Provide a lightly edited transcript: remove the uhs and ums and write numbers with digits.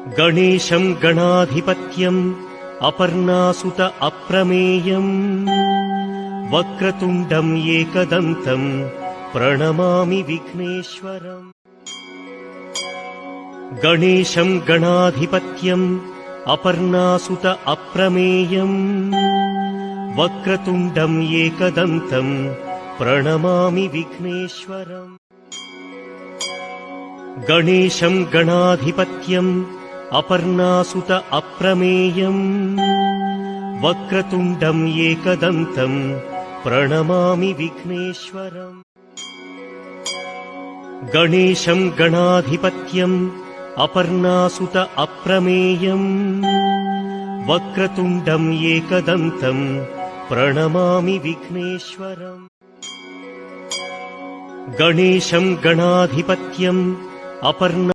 गणेशं गणाधिपत्यम् अपर्णासुत अप्रमेयम् वक्रतुण्डम् एकदन्तम् प्रणमामि विघ्नेश्वरम्। गणेशं गणाधिपत्यम् अपर्णासुत अप्रमेयम् वक्रतुण्डम् एकदन्तम् प्रणमामि विघ्नेश्वरम्। गणेशं गणाधिपत्यम् अपर्णासुत अप्रमेयम् वक्रतुण्डम् एकदन्तम् प्रणमामि विघ्नेश्वरम्। गणेशं गणाधिपत्यम् अपर्णासुत अप्रमेयम् वक्रतुण्डम् एकदन्तम् प्रणमामि विघ्नेश्वरम्। गणेशं गणाधिपत्यम् अपर्णा